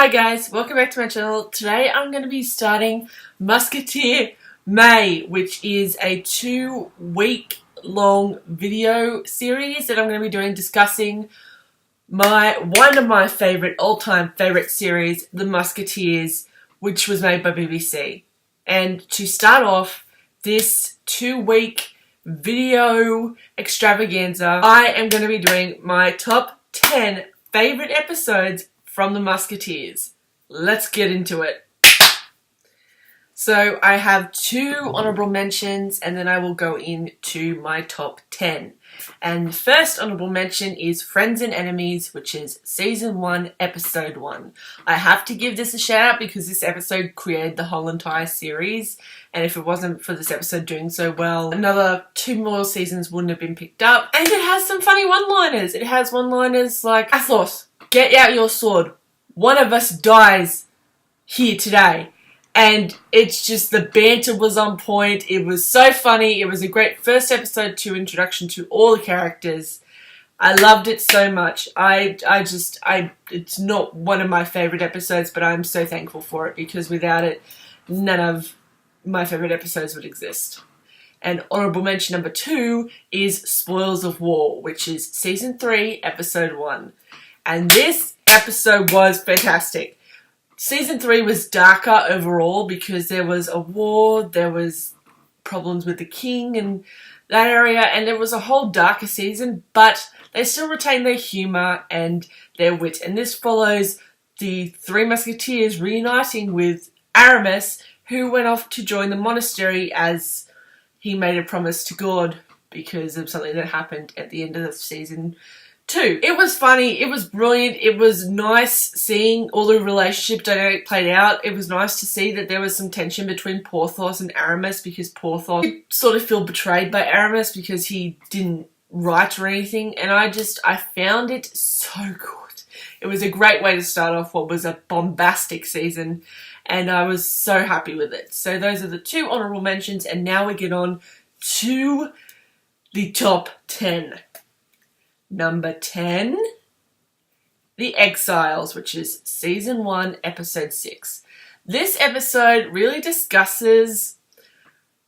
Hi guys, welcome back to my channel. Today I'm going to be starting Musketeer May, which is a 2-week long video series that I'm going to be doing discussing one of my all-time favourite series, The Musketeers, which was made by BBC. And to start off this 2-week video extravaganza, I am going to be doing my top 10 favourite episodes from The Musketeers. Let's get into it. So I have 2 honourable mentions and then I will go into my top 10. And the first honourable mention is Friends and Enemies, which is Season 1, Episode 1. I have to give this a shout out because this episode created the whole entire series, and if it wasn't for this episode doing so well, another 2 more seasons wouldn't have been picked up. And it has some funny one-liners. It has one-liners like, Athos, get out your sword. One of us dies here today. And it's just, the banter was on point. It was so funny. It was a great first episode to introduction to all the characters. I loved it so much. It's not one of my favourite episodes, but I'm so thankful for it because without it, none of my favourite episodes would exist. And honourable mention number 2 is Spoils of War, which is Season 3, Episode 1. And this episode was fantastic. Season 3 was darker overall because there was a war, there was problems with the king and that area, and it was a whole darker season, but they still retained their humour and their wit. And this follows the 3 Musketeers reuniting with Aramis, who went off to join the monastery as he made a promise to God because of something that happened at the end of season 2. It was funny, it was brilliant, it was nice seeing all the relationship dynamic played out. It was nice to see that there was some tension between Porthos and Aramis because Porthos sort of felt betrayed by Aramis because he didn't write or anything, and I found it so good. It was a great way to start off what was a bombastic season, and I was so happy with it. So those are the 2 honourable mentions, and now we get on to the top 10. Number 10, The Exiles, which is Season 1, Episode 6. This episode really discusses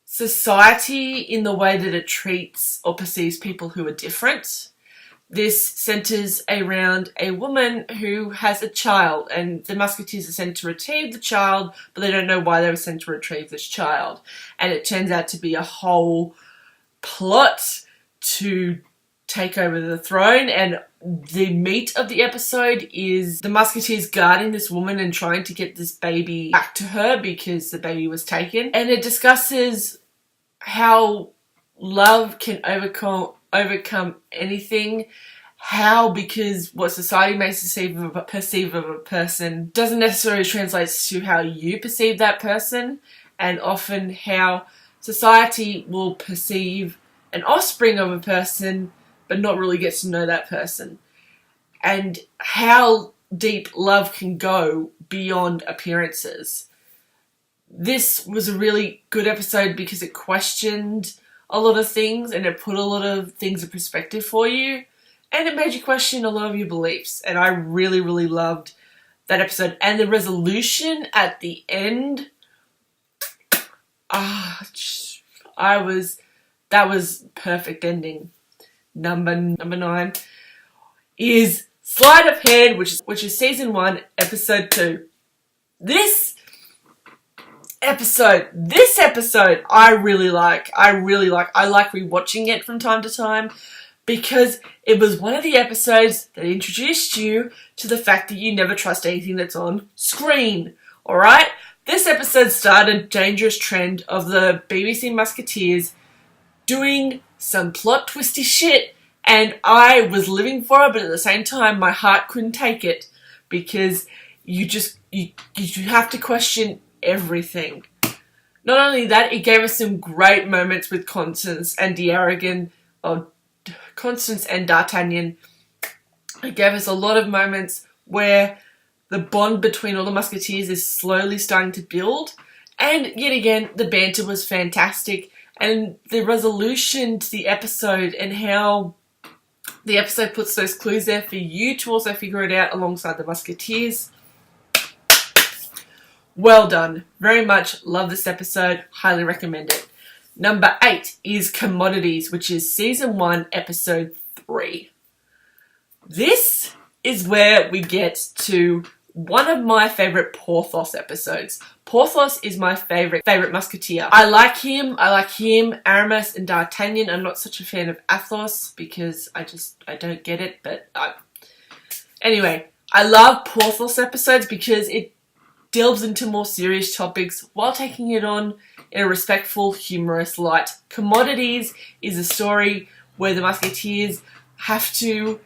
society in the way that it treats or perceives people who are different. This centres around a woman who has a child, and the Musketeers are sent to retrieve the child, but they don't know why they were sent to retrieve this child. And it turns out to be a whole plot to take over the throne, and the meat of the episode is the Musketeers guarding this woman and trying to get this baby back to her because the baby was taken. And it discusses how love can overcome anything, because what society may perceive of a person doesn't necessarily translate to how you perceive that person, and often how society will perceive an offspring of a person but not really get to know that person, and how deep love can go beyond appearances. This was a really good episode because it questioned a lot of things and it put a lot of things in perspective for you, and it made you question a lot of your beliefs, and I really, really loved that episode. And the resolution at the end, that was perfect ending. Number 9 is Sleight of Hand, which is Season 1, Episode 2. This episode I really like. I like rewatching it from time to time because it was one of the episodes that introduced you to the fact that you never trust anything that's on screen. Alright? This episode started a dangerous trend of the BBC Musketeers doing some plot twisty shit, and I was living for it, but at the same time my heart couldn't take it because you have to question everything. Not only that, it gave us some great moments with Constance and D'Artagnan. It gave us a lot of moments where the bond between all the Musketeers is slowly starting to build, and yet again the banter was fantastic. And the resolution to the episode and how the episode puts those clues there for you to also figure it out alongside the Musketeers Well done. Very much love this episode. Highly recommend it. Number 8 is Commodities, which is Season 1, Episode 3. This is where we get to one of my favourite Porthos episodes. Porthos is my favourite Musketeer. I like him, Aramis and D'Artagnan. I'm not such a fan of Athos because I don't get it, but anyway, I love Porthos episodes because it delves into more serious topics while taking it on in a respectful, humorous light. Commodities is a story where the Musketeers have to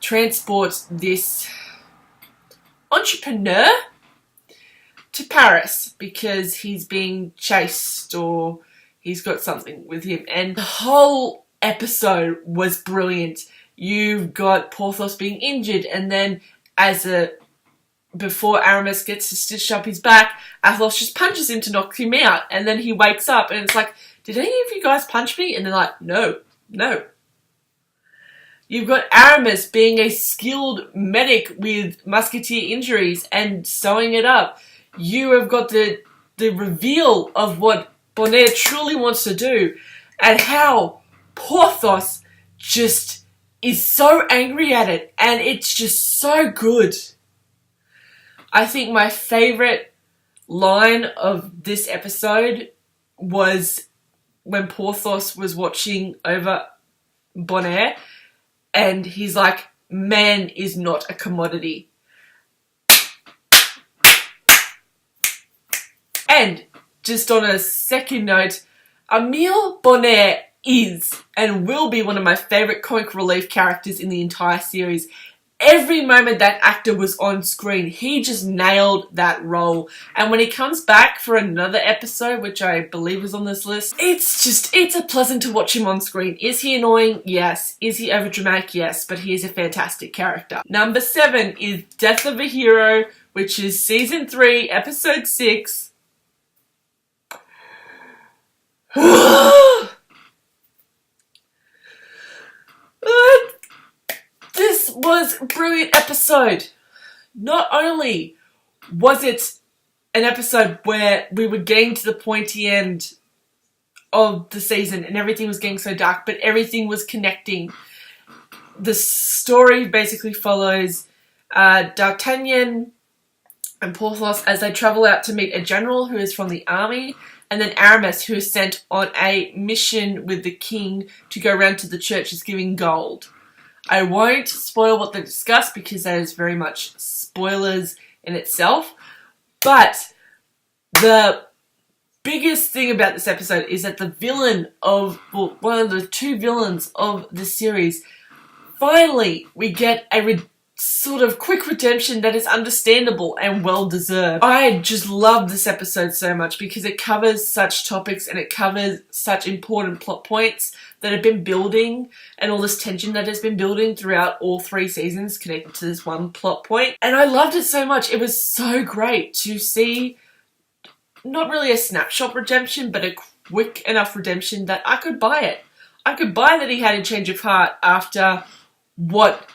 transport this entrepreneur to Paris because he's being chased or he's got something with him. And the whole episode was brilliant. You've got Porthos being injured, and then before Aramis gets to stitch up his back, Athos just punches him to knock him out, and then he wakes up and it's like, did any of you guys punch me? And they're like, no. You've got Aramis being a skilled medic with musketeer injuries and sewing it up. You have got the reveal of what Bonnet truly wants to do, and how Porthos just is so angry at it, and it's just so good. I think my favourite line of this episode was when Porthos was watching over Bonnet, and he's like, man is not a commodity. And just on a second note, Emile Bonnet is and will be one of my favourite comic relief characters in the entire series. Every moment that actor was on screen, he just nailed that role. And when he comes back for another episode, which I believe is on this list, it's a pleasant to watch him on screen. Is he annoying? Yes. Is he overdramatic? Yes. But he is a fantastic character. Number 7 is Death of a Hero, which is Season 3, Episode 6. This was a brilliant episode. Not only was it an episode where we were getting to the pointy end of the season and everything was getting so dark, but everything was connecting. The story basically follows D'Artagnan and Porthos as they travel out to meet a general who is from the army, and then Aramis, who is sent on a mission with the king to go around to the churches giving gold. I won't spoil what they discuss because that is very much spoilers in itself. But the biggest thing about this episode is that the villain one of the two villains of the series, finally we get a sort of quick redemption that is understandable and well deserved. I just love this episode so much because it covers such topics and it covers such important plot points that have been building, and all this tension that has been building throughout all 3 seasons connected to this one plot point. And I loved it so much. It was so great to see not really a snapshot redemption, but a quick enough redemption that I could buy it. I could buy that he had a change of heart after what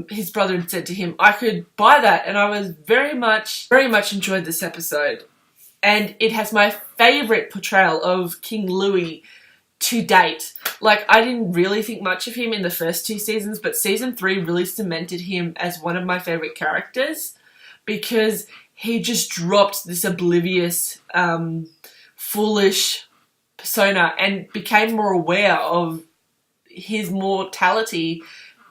his brother had said to him. I could buy that, and I was very much enjoyed this episode. And it has my favourite portrayal of King Louis to date. Like, I didn't really think much of him in the first 2 seasons, but season 3 really cemented him as one of my favourite characters because he just dropped this oblivious, foolish persona and became more aware of his mortality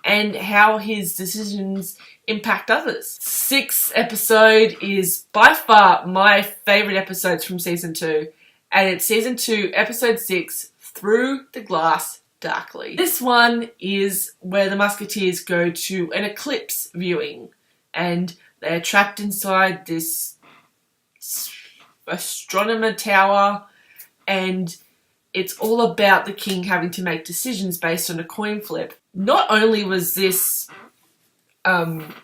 and how his decisions impact others. 6th episode is by far my favourite episodes from season 2, and it's season 2, episode 6, Through the Glass Darkly. This one is where the Musketeers go to an eclipse viewing, and they're trapped inside this astronomer tower, and it's all about the king having to make decisions based on a coin flip. Not only was this an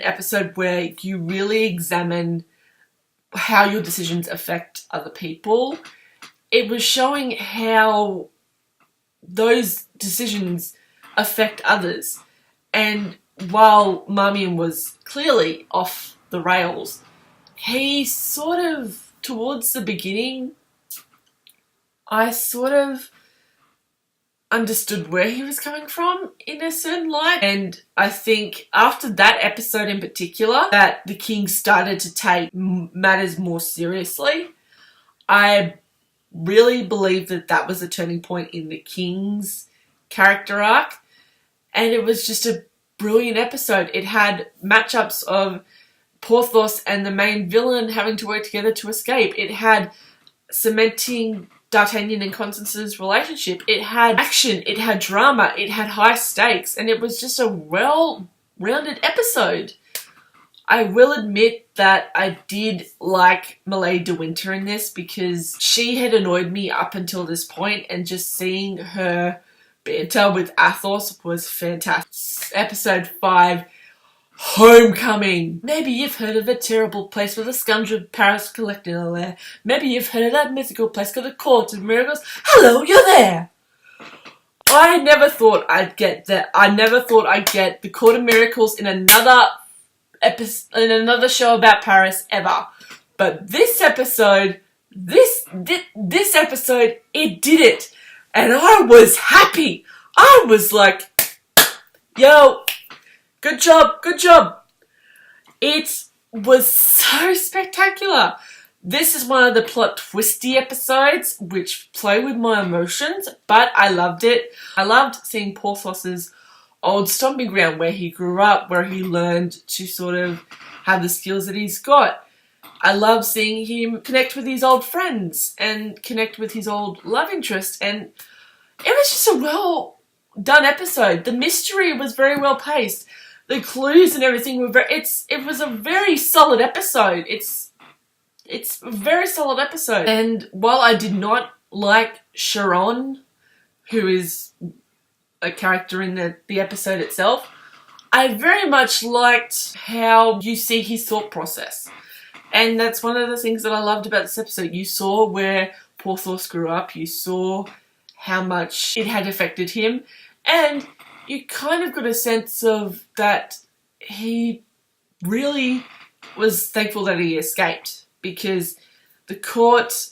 episode where you really examine how your decisions affect other people, it was showing how those decisions affect others. And while Marmion was clearly off the rails. He sort of, towards the beginning, I sort of understood where he was coming from in a certain light. And I think after that episode in particular, that the king started to take matters more seriously. I really believe that that was a turning point in the king's character arc. And it was just a brilliant episode. It had matchups of Porthos and the main villain having to work together to escape. It had cementing D'Artagnan and Constance's relationship. It had action, it had drama, it had high stakes, and it was just a well-rounded episode. I will admit that I did like Milady de Winter in this because she had annoyed me up until this point, and just seeing her banter with Athos was fantastic. Episode 5, Homecoming. Maybe you've heard of a terrible place where the scums of Paris collect in there. Maybe you've heard of that mythical place called the Court of Miracles. Hello, you're there! I never thought I'd get that. I never thought I'd get the Court of Miracles in another show about Paris ever. But this episode, this episode, it did it. And I was happy. I was like, yo, good job, good job. It was so spectacular. This is one of the plot twisty episodes which play with my emotions, but I loved it. I loved seeing Porthos's old stomping ground where he grew up, where he learned to sort of have the skills that he's got. I love seeing him connect with his old friends and connect with his old love interest, and it was just a well done episode. The mystery was very well paced. The clues and everything were it was a very solid episode. It's a very solid episode. And while I did not like Sharon, who is a character in the episode itself, I very much liked how you see his thought process. And that's one of the things that I loved about this episode. You saw where Porthos grew up. You saw how much it had affected him. And you kind of got a sense of that he really was thankful that he escaped. Because the court,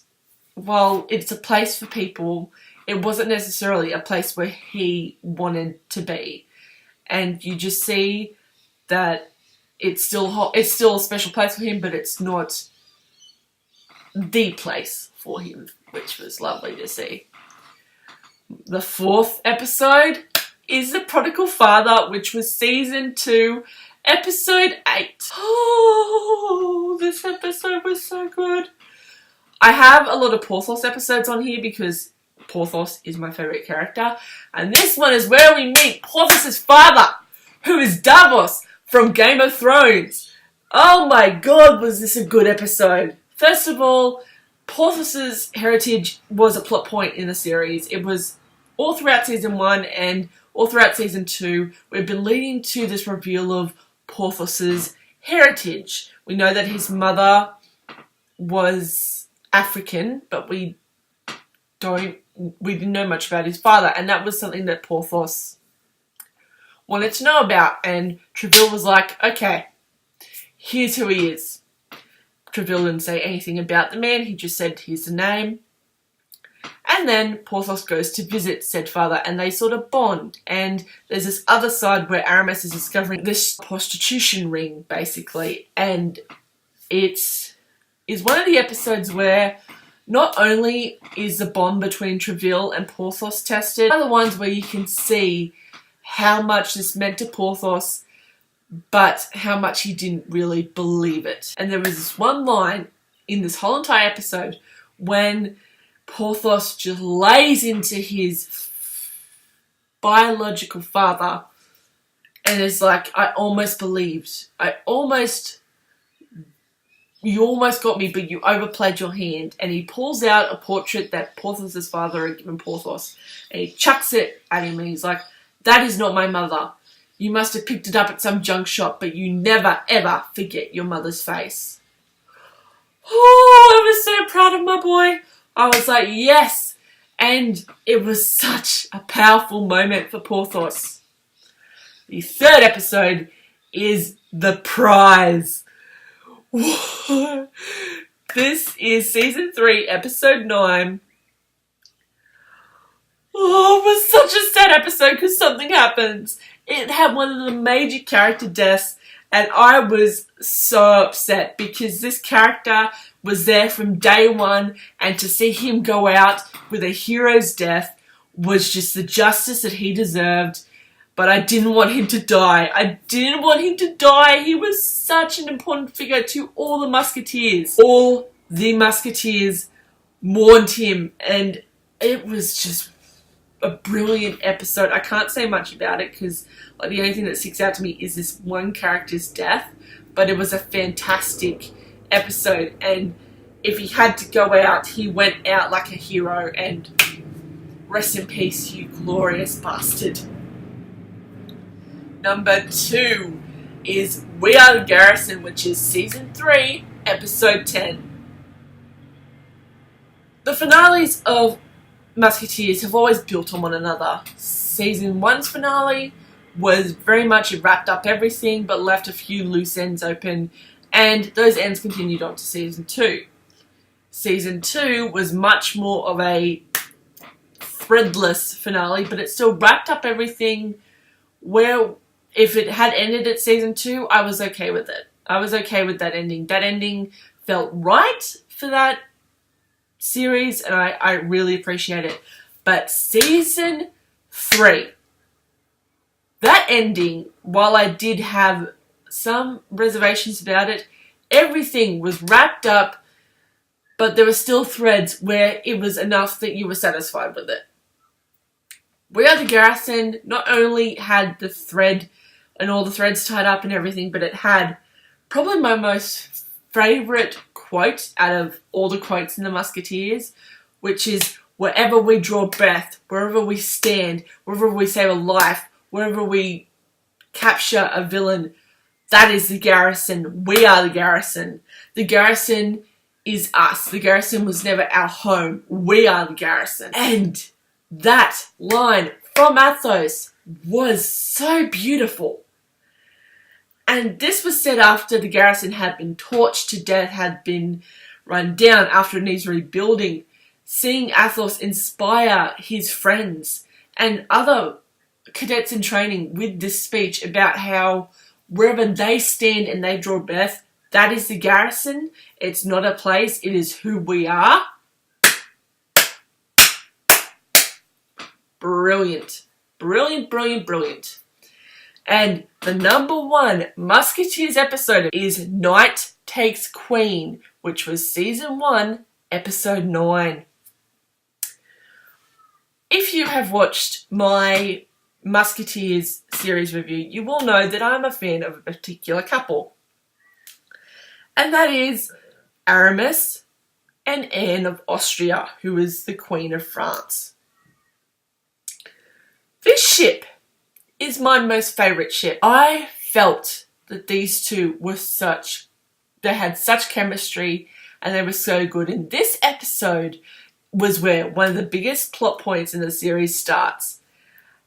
while it's a place for people, it wasn't necessarily a place where he wanted to be. And you just see that it's still a special place for him, but it's not the place for him, which was lovely to see. The 4th episode is The Prodigal Father, which was season 2, episode 8. Oh, this episode was so good. I have a lot of Porthos episodes on here because Porthos is my favourite character. And this one is where we meet Porthos's father, who is Davos from Game of Thrones. Oh my god, was this a good episode. First of all, Porthos's heritage was a plot point in the series. It was all throughout season 1 and all throughout season 2. We've been leading to this reveal of Porthos's heritage. We know that his mother was African, but we didn't know much about his father, and that was something that Porthos wanted to know about. And Treville was like, okay, here's who he is. Treville didn't say anything about the man, he just said, here's the name. And then Porthos goes to visit said father, and they sort of bond. And there's this other side where Aramis is discovering this prostitution ring, basically. And it is one of the episodes where not only is the bond between Treville and Porthos tested, other ones where you can see how much this meant to Porthos, but how much he didn't really believe it. And there was this one line in this whole entire episode when Porthos just lays into his biological father and is like, I almost believed. You almost got me, but you overplayed your hand. And he pulls out a portrait that Porthos's father had given Porthos, and he chucks it at him, and he's like, that is not my mother. You must have picked it up at some junk shop, but you never, ever forget your mother's face. Oh, I was so proud of my boy. I was like, yes. And it was such a powerful moment for Porthos. The 3rd episode is The Prize, This is season 3, episode 9. Oh, it was such a sad episode because something happens. It had one of the major character deaths, and I was so upset because this character was there from day one, and to see him go out with a hero's death was just the justice that he deserved. But I didn't want him to die. I didn't want him to die. He was such an important figure to all the Musketeers. All the Musketeers mourned him, and it was just a brilliant episode. I can't say much about it because the only thing that sticks out to me is this one character's death, but it was a fantastic episode, and if he had to go out, he went out like a hero, and rest in peace, you glorious bastard. Number 2 is We Are the Garrison, which is season 3, episode 10. The finales of Musketeers have always built on one another. Season 1's finale was very much, it wrapped up everything but left a few loose ends open, and those ends continued on to season 2. Season 2 was much more of a threadless finale, but it still wrapped up everything where if it had ended at season 2, I was okay with it. I was okay with that ending. That ending felt right for that series, and I really appreciate it. But season 3, that ending, while I did have some reservations about it, everything was wrapped up, but there were still threads where it was enough that you were satisfied with it. We Are the Garrison not only had the thread and all the threads tied up and everything, but it had probably my most favourite quote out of all the quotes in the Musketeers, which is, wherever we draw breath, wherever we stand, wherever we save a life, wherever we capture a villain, that is the Garrison. We are the Garrison. The Garrison is us. The Garrison was never our home. We are the Garrison. And that line from Athos was so beautiful. And this was said after the Garrison had been torched to death, had been run down, after it needs rebuilding. Seeing Athos inspire his friends and other cadets in training with this speech about how wherever they stand and they draw breath, that is the Garrison. It's not a place, it is who we are. Brilliant. Brilliant, brilliant, brilliant. And the number 1 Musketeers episode is Night Takes Queen, which was season 1, episode 9. If you have watched my Musketeers series review, you will know that I'm a fan of a particular couple. And that is Aramis and Anne of Austria, who is the Queen of France. This ship is my most favourite ship. I felt that these two were they had such chemistry and they were so good. And this episode was where one of the biggest plot points in the series starts.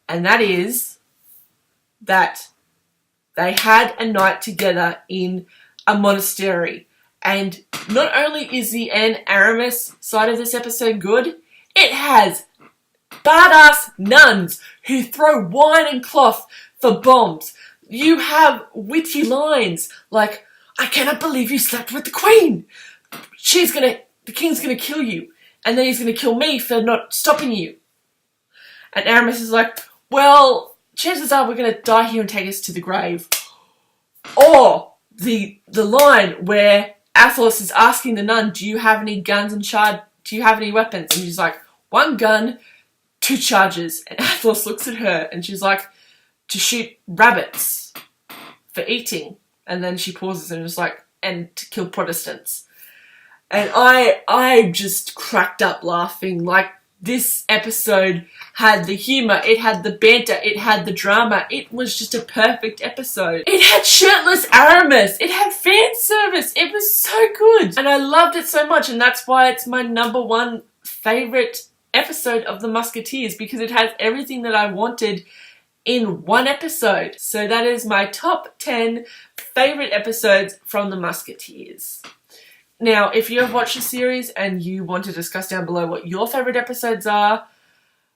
And that is that they had a night together in a monastery. And not only is the Anne Aramis side of this episode good, it has badass nuns who throw wine and cloth for bombs. You have witty lines like, I cannot believe you slept with the Queen. The King's gonna kill you. And then he's gonna kill me for not stopping you. And Aramis is like, well, chances are we're gonna die here and take us to the grave. Or the line where Athos is asking the nun, do you have any guns and do you have any weapons? And she's like, 1 gun, 2 charges. And Athos looks at her and she's like, to shoot rabbits for eating. And then she pauses and is like, and to kill Protestants. And I just cracked up laughing. Like, this episode had the humour, it had the banter, it had the drama. It was just a perfect episode. It had shirtless Aramis. It had fan service. It was so good. And I loved it so much. And that's why it's my number 1 favourite episode of The Musketeers, because it has everything that I wanted in one episode. So that is my top 10 favourite episodes from the Musketeers. Now, if you have watched the series and you want to discuss down below what your favourite episodes are,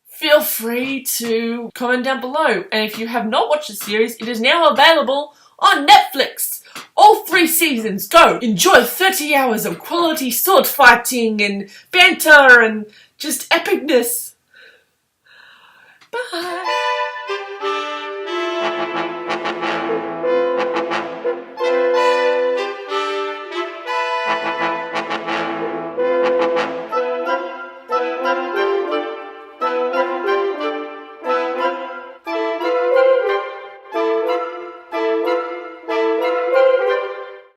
feel free to comment down below. And if you have not watched the series, it is now available on Netflix. All 3 seasons. Go! Enjoy 30 hours of quality sword fighting and banter and just epicness. Bye!